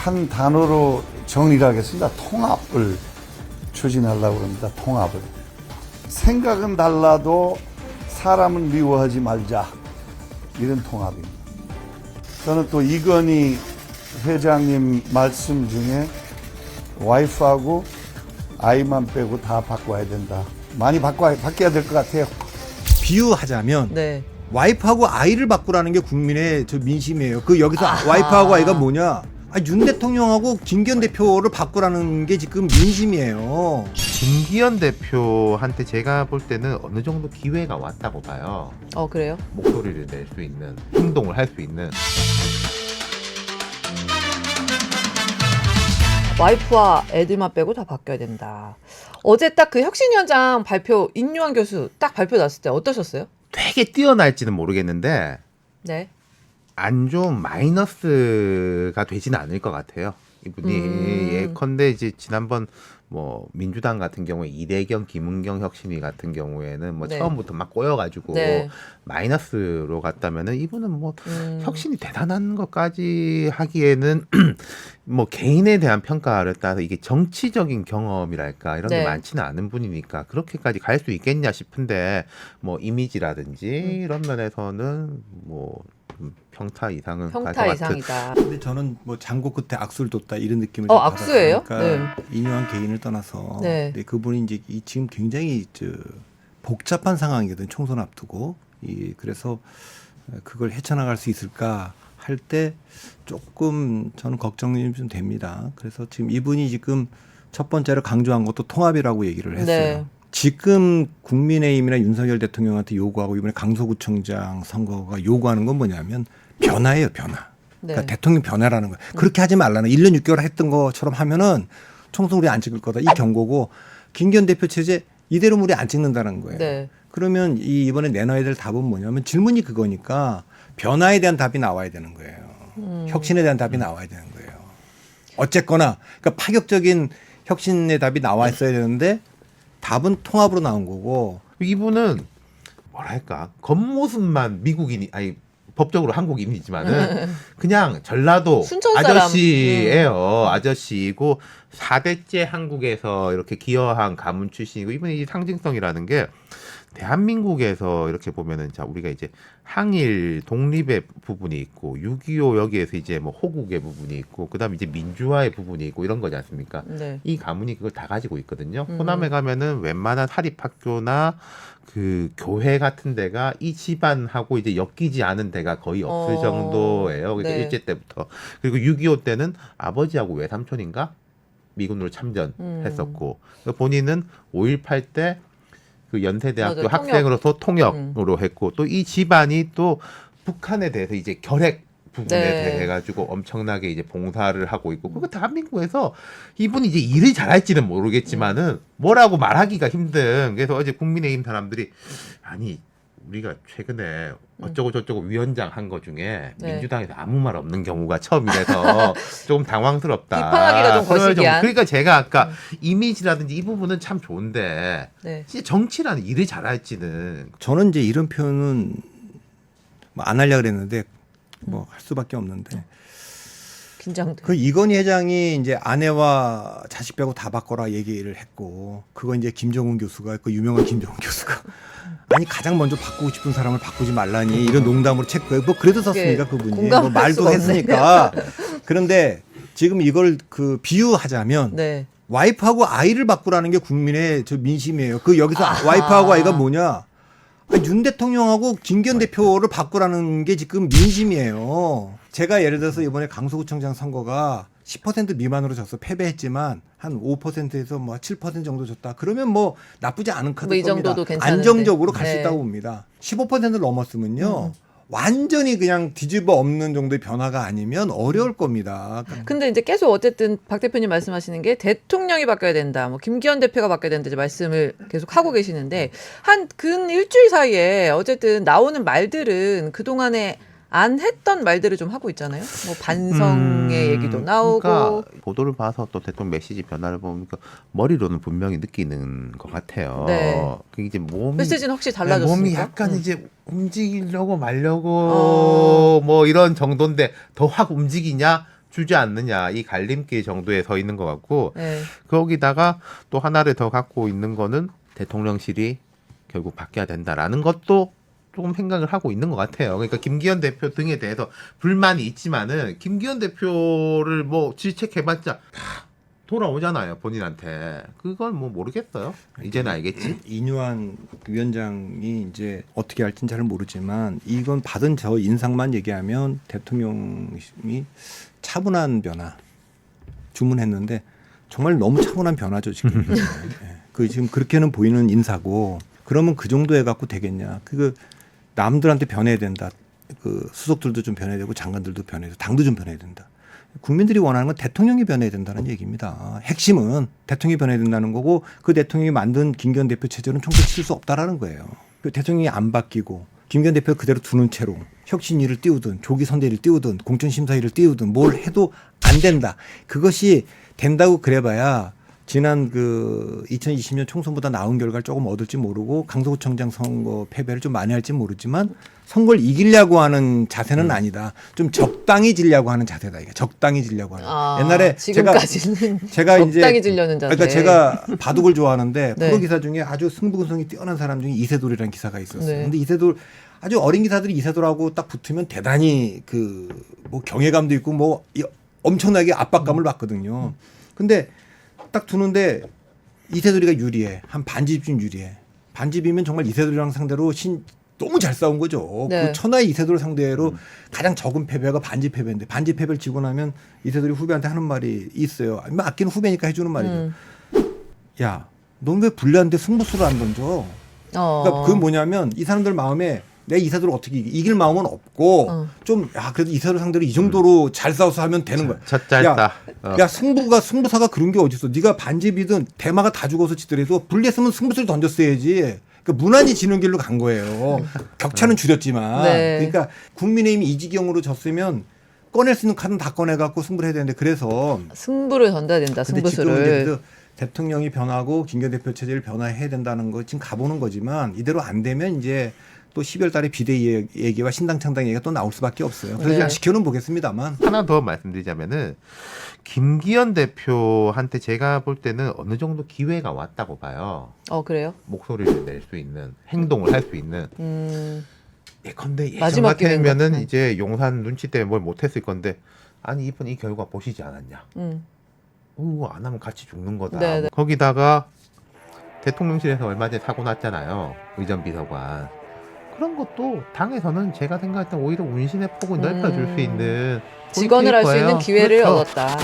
한 단어로 정리를 하겠습니다. 통합을 추진하려고 합니다. 통합을. 생각은 달라도 사람을 미워하지 말자. 이런 통합입니다. 저는 또 이건희 회장님 말씀 중에 와이프하고 아이만 빼고 다 바꿔야 된다. 많이 바꿔야 될 것 같아요. 비유하자면 네. 와이프하고 아이를 바꾸라는 게 국민의 저 민심이에요. 그 여기서 와이프하고 아이가 뭐냐? 윤 대통령하고 김기현 대표를 바꾸라는 게 지금 민심이에요. 김기현 대표한테 제가 볼 때는 어느 정도 기회가 왔다고 봐요. 그래요? 목소리를 낼 수 있는, 행동을 할 수 있는. 와이프와 애들만 빼고 다 바뀌어야 된다. 어제 딱 그 혁신위원장 발표, 인요한 교수 딱 발표 났을 때 어떠셨어요? 되게 뛰어날지는 모르겠는데 네. 안 좋은 마이너스가 되지는 않을 것 같아요. 이분이 예컨대 이제 지난번 뭐 민주당 같은 경우에 이대경, 김은경 혁신위 같은 경우에는 뭐 네. 처음부터 막 꼬여가지고 네. 마이너스로 갔다면은 이분은 뭐 혁신이 대단한 것까지 하기에는 뭐 개인에 대한 평가를 따서 이게 정치적인 경험이랄까 이런 게 네. 많지는 않은 분이니까 그렇게까지 갈 수 있겠냐 싶은데 뭐 이미지라든지 이런 면에서는 뭐 평타 이상은 갈 것 평타 같은. 이상이다. 근데 저는 뭐 장고 끝에 악수를 뒀다 이런 느낌을 악수예요? 그러니까 인요한 개인을 떠나서 네. 근데 그분이 이제 지금 굉장히 복잡한 상황이거든 총선 앞두고 그래서 그걸 헤쳐나갈 수 있을까 할 때 조금 저는 걱정이 좀 됩니다. 그래서 지금 이분이 지금 첫 번째로 강조한 것도 통합이라고 얘기를 했어요. 네. 지금 국민의힘이나 윤석열 대통령한테 요구하고 이번에 강서구청장 선거가 요구하는 건 뭐냐면 변화예요, 변화. 네. 그러니까 대통령 변화라는 거예요. 그렇게 하지 말라는 1년 6개월 했던 것처럼 하면은 총선 우리 안 찍을 거다. 이 경고고 김기현 대표 체제 이대로 우리 안 찍는다는 거예요. 네. 그러면 이번에 내놔야 될 답은 뭐냐면 질문이 그거니까 변화에 대한 답이 나와야 되는 거예요. 혁신에 대한 답이 나와야 되는 거예요. 어쨌거나 그러니까 파격적인 혁신의 답이 나와 있어야 되는데 답은 통합으로 나온 거고 이분은 뭐랄까 겉모습만 미국인이 아니 법적으로 한국인이지만은 그냥 전라도 순천 사람. 아저씨예요. 아저씨이고 4대째 한국에서 이렇게 기여한 가문 출신이고 이분이 상징성이라는 게 대한민국에서 이렇게 보면은 자 우리가 이제 항일 독립의 부분이 있고 6.25 여기에서 이제 뭐 호국의 부분이 있고 그다음에 이제 민주화의 부분이 있고 이런 거지 않습니까? 네. 이 가문이 그걸 다 가지고 있거든요. 호남에 가면은 웬만한 사립학교나 그 교회 같은 데가 이 집안하고 이제 엮이지 않은 데가 거의 없을 정도예요. 그러니까 네. 일제 때부터. 그리고 6.25 때는 아버지하고 외삼촌인가 미군으로 참전했었고 본인은 5.18 때 그 연세대학교 맞아요. 학생으로서 통역으로 했고 또 이 집안이 또 북한에 대해서 이제 결핵 부분에 네. 대해 가지고 엄청나게 이제 봉사를 하고 있고 그거 대한민국에서 이분이 이제 일을 잘할지는 모르겠지만은 뭐라고 말하기가 힘든 그래서 어제 국민의힘 사람들이 아니 우리가 최근에 어쩌고 저쩌고 위원장 한 거 중에 네. 민주당에서 아무 말 없는 경우가 처음이라서 조금 당황스럽다. 비판하기가 좀 거시기한. 그러니까 제가 아까 이미지라든지 이 부분은 참 좋은데 네. 진짜 정치라는 일을 잘할지는 저는 이제 이런 표현은 뭐 안 하려고 그랬는데 뭐 할 수밖에 없는데 긴장돼. 그 이건희 회장이 이제 아내와 자식 빼고 다 바꿔라 얘기를 했고 그거 이제 김정은 교수가 그 유명한 김정은 교수가 아니 가장 먼저 바꾸고 싶은 사람을 바꾸지 말라니 이런 농담으로 체크해 뭐 그래도 썼으니까 그분이 공감할 뭐 말도 수가 했으니까 그런데 지금 이걸 그 비유하자면 네. 와이프하고 아이를 바꾸라는 게 국민의 저 민심이에요. 그 여기서 와이프하고 아이가 뭐냐? 윤 대통령하고 김기현 대표를 바꾸라는 게 지금 민심이에요. 제가 예를 들어서 이번에 강서구청장 선거가 10% 미만으로 져서 패배했지만 한 5%에서 뭐 7% 정도 졌다. 그러면 뭐 나쁘지 않은 카드 뭐이 겁니다. 정도도 괜찮은데. 안정적으로 갈 수 네. 있다고 봅니다. 15%를 넘었으면요. 완전히 그냥 뒤집어 엎는 정도의 변화가 아니면 어려울 겁니다. 근데 이제 계속 어쨌든 박 대표님 말씀하시는 게 대통령이 바뀌어야 된다. 뭐 김기현 대표가 바뀌어야 된다. 이제 말씀을 계속 하고 계시는데 한 근 일주일 사이에 어쨌든 나오는 말들은 그동안에 안 했던 말들을 좀 하고 있잖아요. 뭐 반성의 얘기도 나오고. 그러니까 보도를 봐서 또 대통령 메시지 변화를 보니까 머리로는 분명히 느끼는 것 같아요. 네. 그게 이제 몸이 메시지는 확실히 달라졌습니까? 몸이 약간 이제 움직이려고 말려고 뭐 이런 정도인데 더 확 움직이냐? 주지 않느냐 이 갈림길 정도에 서 있는 것 같고 네. 거기다가 또 하나를 더 갖고 있는 거는 대통령실이 결국 바뀌어야 된다라는 것도 조금 생각을 하고 있는 것 같아요. 그러니까 김기현 대표 등에 대해서 불만이 있지만은 김기현 대표를 뭐 질책해봤자 다 돌아오잖아요 본인한테. 그건 뭐 모르겠어요. 이제는 알겠지. 이뉴한 위원장이 이제 어떻게 할지는 잘 모르지만 이건 받은 저 인상만 얘기하면 대통령이 차분한 변화 주문했는데 정말 너무 차분한 변화죠 지금. 예. 그 지금 그렇게는 보이는 인사고 그러면 그 정도 해갖고 되겠냐? 그 남들한테 변해야 된다. 그 수석들도 좀 변해야 되고 장관들도 변해야 되고 당도 좀 변해야 된다. 국민들이 원하는 건 대통령이 변해야 된다는 얘기입니다. 핵심은 대통령이 변해야 된다는 거고 그 대통령이 만든 김기현 대표 체제는 총체 칠 수 없다라는 거예요. 그 대통령이 안 바뀌고 김기현 대표 그대로 두는 채로 혁신위를 띄우든 조기 선대위를 띄우든 공천심사위를 띄우든 뭘 해도 안 된다. 그것이 된다고 그래봐야 지난 그 2020년 총선보다 나은 결과를 조금 얻을지 모르고 강서구청장 선거 패배를 좀 많이 할지 모르지만 선거를 이기려고 하는 자세는 아니다. 좀 적당히 지려고 하는 자세다. 이게 적당히 지려고 하는. 옛날에 지금까지는 제가 적당히 이제 지려는 자세. 그러니까 제가 바둑을 좋아하는데 네. 프로 기사 중에 아주 승부근성이 뛰어난 사람 중에 이세돌이라는 기사가 있었어요. 네. 근데 이세돌 아주 어린 기사들이 이세돌하고 딱 붙으면 대단히 그 뭐 경외감도 있고 뭐 엄청나게 압박감을 받거든요. 근데 딱 두는데 이세돌이가 유리해. 한 반집쯤 유리해. 반집이면 정말 이세돌이랑 상대로 너무 잘 싸운 거죠. 네. 그 천하의 이세돌 상대로 가장 적은 패배가 반집 패배인데 반집 패배를 지고 나면 이세돌이 후배한테 하는 말이 있어요. 아끼는 후배니까 해주는 말이죠. 야, 넌 왜 불리한데 승부수를 안 던져? 그러니까 그건 뭐냐면 이 사람들 마음에 내 이세돌을 어떻게 이길 마음은 없고 좀 야 그래도 이세돌 상대로 이 정도로 잘 싸워서 하면 되는 거야. 첫 짧다. 야 승부사가 그런 게 어딨어. 네가 반집이든 대마가 다 죽어서 지더라도 불리했으면 승부수를 던졌어야지. 그러니까 무난히 지는 길로 간 거예요. 격차는 줄였지만. 네. 그러니까 국민의힘이 이지경으로 졌으면 꺼낼 수 있는 카드는 다 꺼내갖고 승부를 해야 되는데 그래서 승부를 던져야 된다. 근데 지금 승부수를. 그래서 대통령이 변하고 김기현 대표 체제를 변화해야 된다는 거 지금 가보는 거지만 이대로 안 되면 이제 또 12월 달에 비대위 얘기와 신당 창당 얘기가 또 나올 수밖에 없어요. 그래서 네. 그냥 지켜는 보겠습니다만. 하나 더 말씀드리자면은 김기현 대표한테 제가 볼 때는 어느 정도 기회가 왔다고 봐요. 그래요? 목소리를 낼 수 있는 행동을 할 수 있는. 예컨대 예전 마지막 같으면은 기회인가? 이제 용산 눈치 때문에 뭘 못했을 건데 아니 이번 이 결과 보시지 않았냐. 안 하면 같이 죽는 거다. 네네. 거기다가 대통령실에서 얼마 전에 사고 났잖아요. 의전 비서관. 그런 것도 당에서는 제가 생각할 때 오히려 운신의 폭을 넓혀줄 수 있는 직원을 할 수 포인트일 있는 거예요. 기회를 그렇죠. 얻었다.